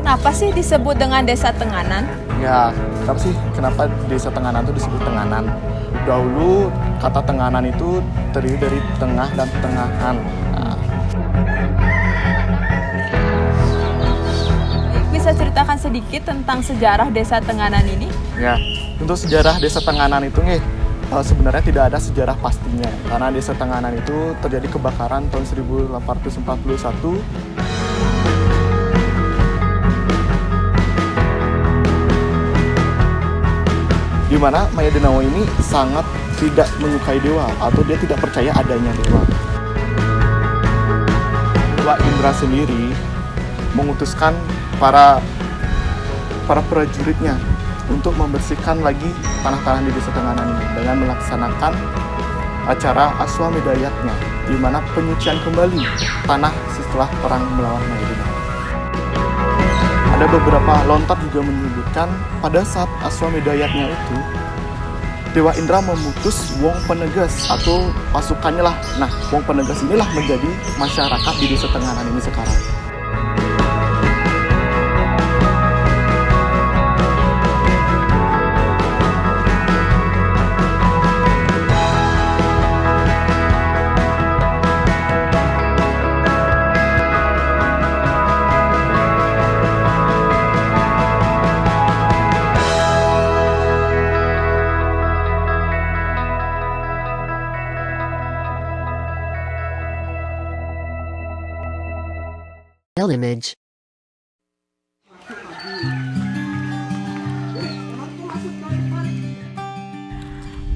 Kenapa sih disebut dengan Desa Tenganan? Ya, kenapa Desa Tenganan itu disebut Tenganan? Dahulu kata Tenganan itu terdiri dari tengah dan tengahan. Nah, Bisa ceritakan sedikit tentang sejarah Desa Tenganan ini? ya, untuk sejarah Desa Tenganan itu nih, sebenarnya tidak ada sejarah pastinya. Karena Desa Tenganan itu terjadi kebakaran tahun 1841. Di mana Maya Denawa ini sangat tidak menyukai dewa atau dia tidak percaya adanya dewa. Dewa Indra sendiri mengutuskan para prajuritnya untuk membersihkan lagi tanah-tanah di Desa Tenganan ini dengan melaksanakan acara Aswamedayatnya, di mana penyucian kembali tanah setelah perang melawan Maya Denawa. Ada beberapa lontar juga menyebutkan pada saat Aswamedayatnya itu Dewa Indra memutus Wong Penegas atau pasukannya lah. Nah, Wong Penegas inilah menjadi masyarakat di Desa Tenganan ini sekarang. Image.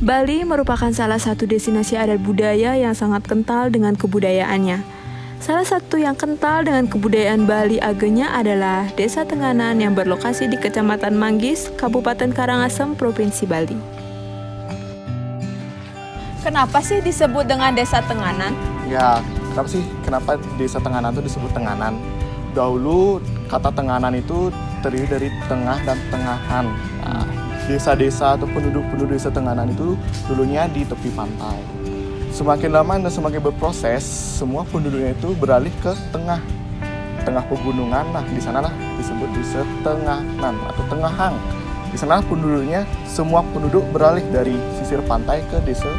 Bali merupakan salah satu destinasi adat budaya yang sangat kental dengan kebudayaannya. Salah satu yang kental dengan kebudayaan Bali agenya adalah Desa Tenganan yang berlokasi di Kecamatan Manggis, Kabupaten Karangasem, Provinsi Bali. Kenapa sih disebut dengan Desa Tenganan? Ya, kenapa Desa Tenganan itu disebut Tenganan? Dahulu kata Tenganan itu terdiri dari tengah dan tengahan. Nah, desa-desa atau penduduk-penduduk Desa Tenganan itu dulunya di tepi pantai. Semakin lama dan semakin berproses, semua penduduknya itu beralih ke tengah pegunungan. Nah, di sanalah disebut Desa Tenganan atau Tengahan. Di sana penduduknya, semua penduduk beralih dari sisir pantai ke Desa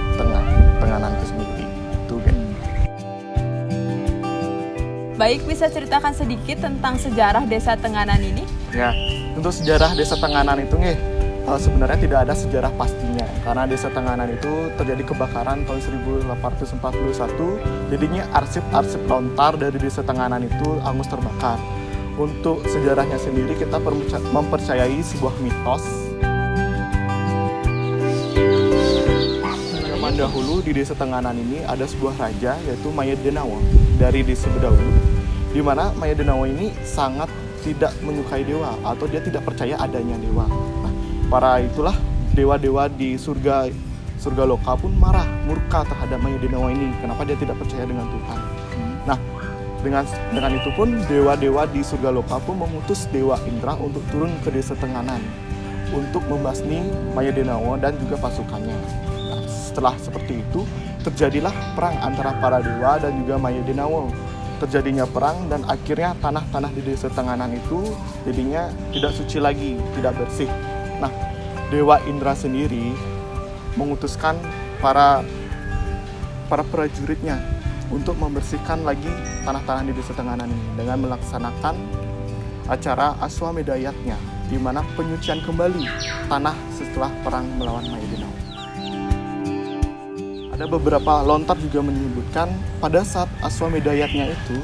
Tenganan itu sendiri. Itu kan. Baik, bisa ceritakan sedikit tentang sejarah Desa Tenganan ini? Ya, untuk sejarah Desa Tenganan itu nih, sebenarnya tidak ada sejarah pastinya. Karena Desa Tenganan itu terjadi kebakaran tahun 1841, jadinya arsip-arsip lontar dari Desa Tenganan itu hangus terbakar. Untuk sejarahnya sendiri kita mempercayai sebuah mitos. Zaman dahulu di Desa Tenganan ini ada sebuah raja yaitu Maya Denawa dari Desa Bedawulu, di mana Maya Denawa ini sangat tidak menyukai dewa atau dia tidak percaya adanya dewa. Nah, para itulah dewa-dewa di surga loka pun marah, murka terhadap Maya Denawa ini. Kenapa dia tidak percaya dengan Tuhan? Nah, dengan itu pun dewa-dewa di surga loka pun memutus Dewa Indra untuk turun ke Desa Tenganan untuk membasmi Maya Denawa dan juga pasukannya. Nah, setelah seperti itu terjadilah perang antara para dewa dan juga Maya Denawa. Terjadinya perang dan akhirnya tanah-tanah di Desa Tenganan itu jadinya tidak suci lagi, tidak bersih. Nah, Dewa Indra sendiri mengutuskan para prajuritnya untuk membersihkan lagi tanah-tanah di Desa Tenganan ini dengan melaksanakan acara Aswamedayatnya, di mana penyucian kembali tanah setelah perang melawan Maya Denawa. Ada beberapa lontar juga menyebutkan pada saat Aswamedayatnya itu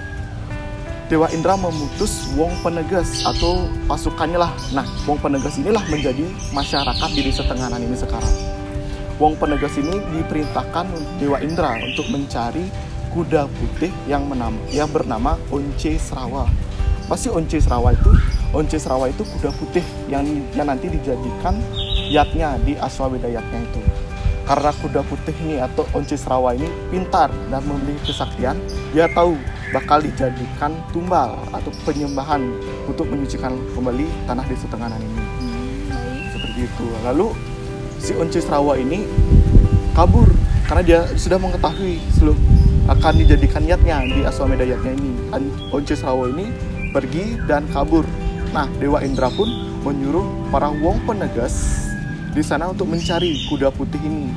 Dewa Indra memutus Wong Penegas atau pasukannya lah. Nah, Wong Penegas inilah menjadi masyarakat di Desa Tenganan ini sekarang. Wong Penegas ini diperintahkan Dewa Indra untuk mencari kuda putih yang bernama Once Srawa. Pasti Once Srawa itu kuda putih yang nanti dijadikan yatnya di Aswamedayatnya itu. Karena kuda putih ini atau Once Srawa ini pintar dan memiliki kesaktian, dia tahu bakal dijadikan tumbal atau penyembahan untuk menyucikan kembali tanah Desa Tenganan ini. Seperti itu. Lalu si Once Srawa ini kabur karena dia sudah mengetahui akan dijadikan yatnya di Aswamedayatnya ini. Once Srawa ini pergi dan kabur Nah, Dewa Indra pun menyuruh para Wong Penegas di sana untuk mencari kuda putih ini.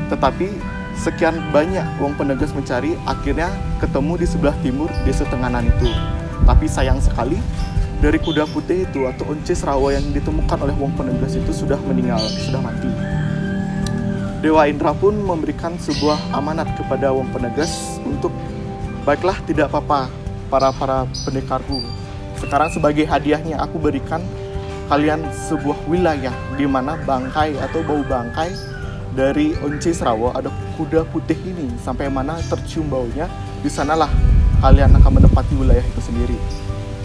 Tetapi sekian banyak Wong Penegas mencari, akhirnya ketemu di sebelah timur Desa Tenganan itu. Tapi sayang sekali, dari kuda putih itu atau Onces Rawa yang ditemukan oleh Wong Penegas itu sudah meninggal, sudah mati. Dewa Indra pun memberikan sebuah amanat kepada Wong Penegas untuk, baiklah, tidak apa-apa para pendekarku. Sekarang sebagai hadiahnya aku berikan kalian sebuah wilayah di mana bangkai atau bau bangkai dari Onces Rawa ada kuda putih ini sampai mana tercium baunya, di sanalah kalian akan menempati wilayah itu sendiri.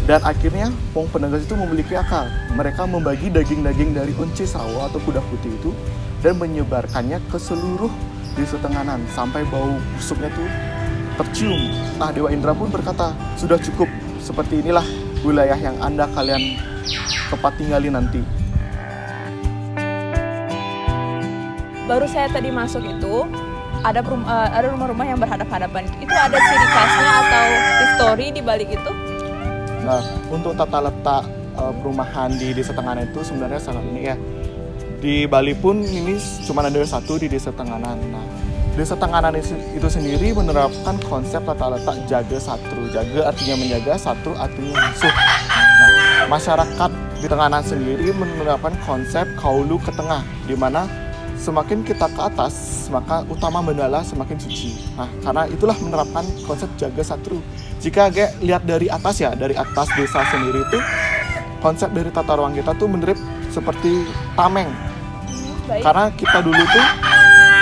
Dan akhirnya Wong Penegas itu memiliki akal. Mereka membagi daging-daging dari Onces Rawa atau kuda putih itu dan menyebarkannya ke seluruh Desa Tenganan sampai bau busuknya tuh tercium. Nah, Dewa Indra pun berkata, sudah cukup, seperti inilah wilayah yang Anda kalian tempat tinggali nanti. Baru saya tadi masuk itu ada rumah-rumah yang berhadap-hadapan. Itu ada ciri khasnya atau histori di balik itu? Nah, untuk tata letak perumahan di Desa Tenganan itu sebenarnya sangat unik ya. Di Bali pun ini cuma ada satu di Desa Tenganan. Nah, Desa Tenganan itu sendiri menerapkan konsep tata letak jaga satru. Jaga artinya menjaga, satru artinya musuh. Nah, masyarakat di Tenganan sendiri menerapkan konsep kaulu ke tengah, di mana semakin kita ke atas, maka utama bendala semakin suci. Nah, karena itulah menerapkan konsep jaga satru. Jika lihat dari atas ya, dari atas desa sendiri itu, konsep dari tata ruang kita tuh menurut seperti tameng. Baik. Karena kita dulu tuh,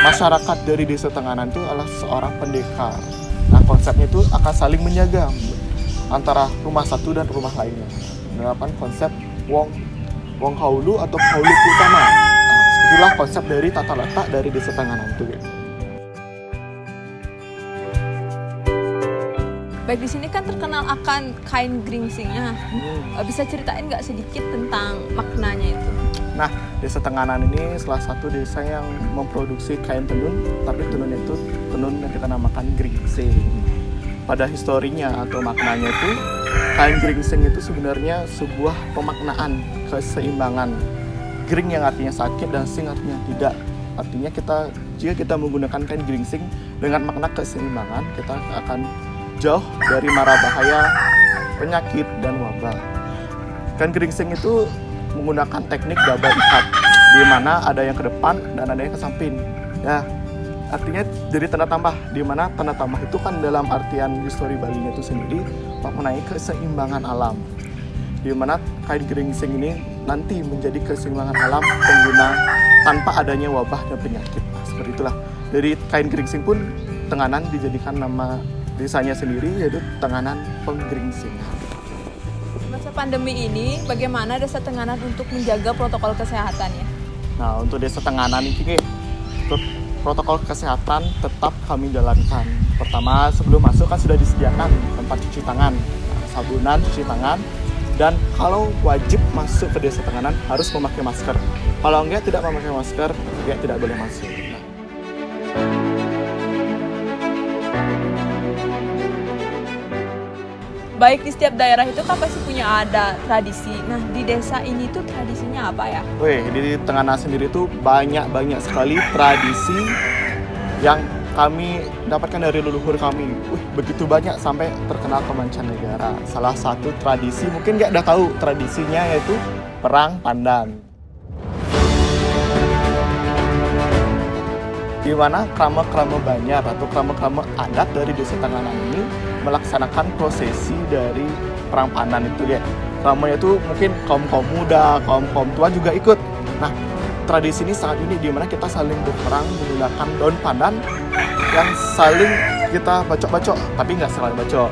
masyarakat dari Desa Tenganan itu adalah seorang pendekar. Nah, konsepnya itu akan saling menjaga antara rumah satu dan rumah lainnya. Menerapkan konsep Wong Kaulu atau Kaulu utama. Nah, itulah konsep dari tata letak dari Desa Tenganan itu. Baik, di sini kan terkenal akan kain geringsingnya. Bisa ceritain nggak sedikit tentang maknanya itu? Nah, Desa Tenganan ini salah satu desa yang memproduksi kain tenun, tapi tenunnya itu tenun yang kita namakan geringsing. Pada historinya atau maknanya itu, kain geringsing itu sebenarnya sebuah pemaknaan keseimbangan. Gering yang artinya sakit dan sing artinya tidak. Artinya jika kita menggunakan kain geringsing dengan makna keseimbangan, kita akan jauh dari mara bahaya, penyakit, dan wabah. Kain geringsing itu menggunakan teknik double ikat, di mana ada yang ke depan dan ada yang ke samping. Ya, artinya jadi tanda tambah, di mana tanda tambah itu kan dalam artian histori Balinya itu sendiri mengenai keseimbangan alam. Di mana kain geringsing ini nanti menjadi keseimbangan alam pengguna tanpa adanya wabah dan penyakit. Nah, seperti itulah. Dari kain geringsing pun Tenganan dijadikan nama desanya sendiri, yaitu Tenganan Penggeringsing. Masa pandemi ini, bagaimana Desa Tenganan untuk menjaga protokol kesehatannya? Nah, untuk Desa Tenganan ini, protokol kesehatan tetap kami jalankan. Pertama, sebelum masuk kan sudah disediakan tempat cuci tangan, sabunan, cuci tangan, dan kalau wajib masuk ke Desa Tenganan harus memakai masker. Kalau enggak tidak memakai masker, ya tidak boleh masuk. Baik, di setiap daerah itu kan pasti punya ada tradisi. Nah, di desa ini tuh tradisinya apa ya? Di Tenganan sendiri tuh banyak sekali tradisi yang kami dapatkan dari leluhur kami. Begitu banyak sampai terkenal ke mancanegara. Salah satu tradisi, mungkin nggak udah tahu tradisinya, yaitu Perang Pandan. Di mana krama-krama Banjar atau krama-krama adat dari Desa Tenganan ini melaksanakan prosesi dari Perang Pandan itu ya. Kramanya itu mungkin kaum-kaum muda, kaum-kaum tua juga ikut. Nah, tradisi ini sangat unik di mana kita saling berperang menggunakan daun pandan yang saling kita bacok-bacok, tapi nggak selalu bacok.